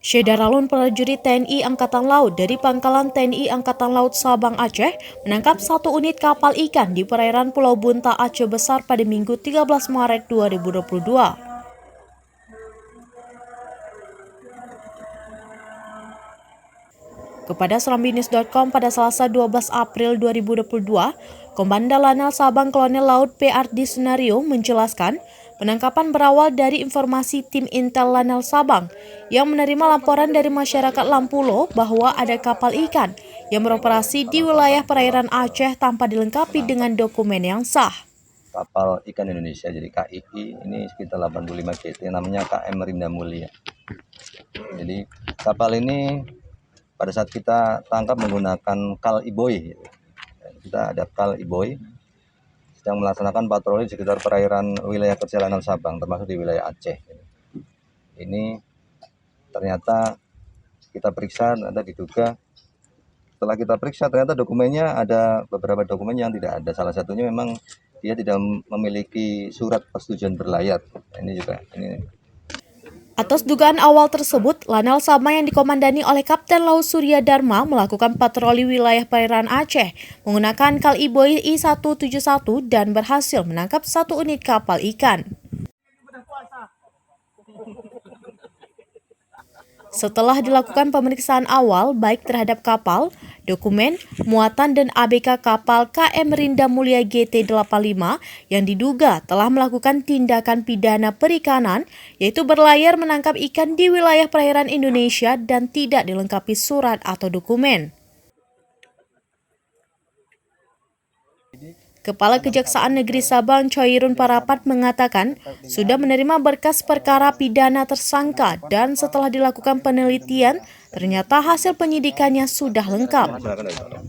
Syederalun prajurit TNI Angkatan Laut dari Pangkalan TNI Angkatan Laut Sabang Aceh menangkap satu unit kapal ikan di perairan Pulau Bunta Aceh Besar pada Minggu 13 Maret 2022. Kepada serambinews.com pada Selasa 12 April 2022, Komandan Lanal Sabang Kolonel Laut P.Ardi Sunario menjelaskan penangkapan berawal dari informasi tim Intel Lanal Sabang yang menerima laporan dari masyarakat Lampulo bahwa ada kapal ikan yang beroperasi di wilayah perairan Aceh tanpa dilengkapi dengan dokumen yang sah. Kapal ikan Indonesia, jadi KII, ini sekitar 85 GT, namanya KM Merinda Mulia. Jadi kapal ini pada saat kita tangkap menggunakan kal Iboy, kita ada kal Iboy sedang melaksanakan patroli di sekitar perairan wilayah Kerja Lanal Sabang, termasuk di wilayah Aceh. Ini ternyata kita periksa, ternyata diduga setelah kita periksa ternyata dokumennya ada beberapa dokumen yang tidak ada. Salah satunya memang dia tidak memiliki surat persetujuan berlayar. Atas dugaan awal tersebut, Lanal Sabang yang dikomandani oleh Kapten Laut Surya Dharma melakukan patroli wilayah perairan Aceh menggunakan kal Iboy I-171 dan berhasil menangkap satu unit kapal ikan. Setelah dilakukan pemeriksaan awal baik terhadap kapal, dokumen, muatan dan ABK kapal KM Merinda Mulia GT85 yang diduga telah melakukan tindakan pidana perikanan, yaitu berlayar menangkap ikan di wilayah perairan Indonesia dan tidak dilengkapi surat atau dokumen. Kepala Kejaksaan Negeri Sabang Choirun Parapat mengatakan sudah menerima berkas perkara pidana tersangka dan setelah dilakukan penelitian ternyata hasil penyidikannya sudah lengkap.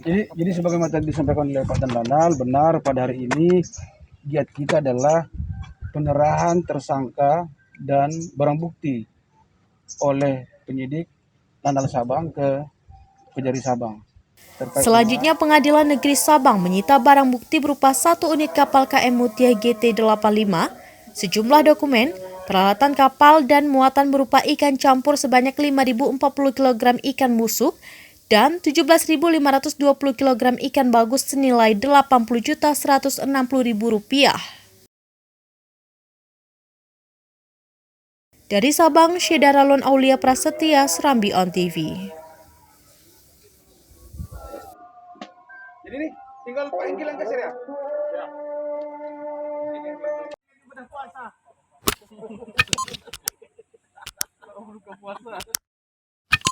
Jadi sebagaimana tadi disampaikan oleh Pak Lanal, benar pada hari ini giat kita adalah penyerahan tersangka dan barang bukti oleh penyidik Lanal Sabang ke Kejari Sabang. Selanjutnya, Pengadilan Negeri Sabang menyita barang bukti berupa satu unit kapal KM Mutia GT85, sejumlah dokumen, peralatan kapal dan muatan berupa ikan campur sebanyak 5.040 kg ikan busuk dan 17.520 kg ikan bagus senilai Rp80.160.000. Dari Sabang, Syederalun Aulia Prasetya, Serambi On TV. Jadi nih, tinggal panggilan kasir ya? Ya. Udah puasa. Buka puasa.